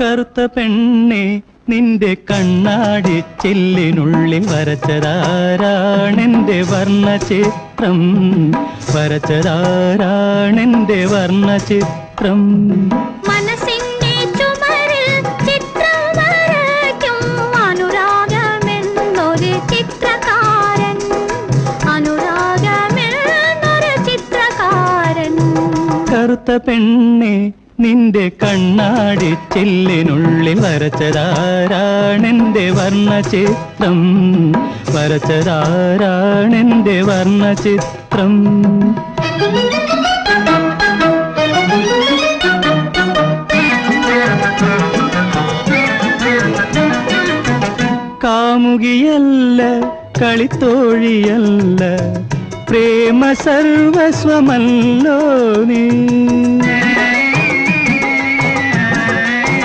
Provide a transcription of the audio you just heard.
കറുത്ത പെണ്ണെ നിന്റെ കണ്ണാടി ചില്ലിനുള്ളിൽ വരച്ചതാരാണെന്റെ വർണ്ണചിത്രം വരച്ചതാരാണെന്റെ വർണ്ണചിത്രം മനസ്സിന്റെ ചുമരിൽ ചിത്രം വരയ്ക്കും അനുരാഗമെന്നൊരു ചിത്രകാരൻ അനുരാഗമെന്നൊരു ചിത്രകാരൻ കറുത്ത പെണ്ണെ നിന്റെ കണ്ണാടി ചില്ലിനുള്ളിൽ വരച്ചതാരാണെന്റെ വർണ്ണചിത്രം വരച്ചതാരാണെന്റെ വർണ്ണചിത്രം കാമുകിയല്ല കളിത്തോഴിയല്ല പ്രേമ സർവസ്വമല്ലോ നീ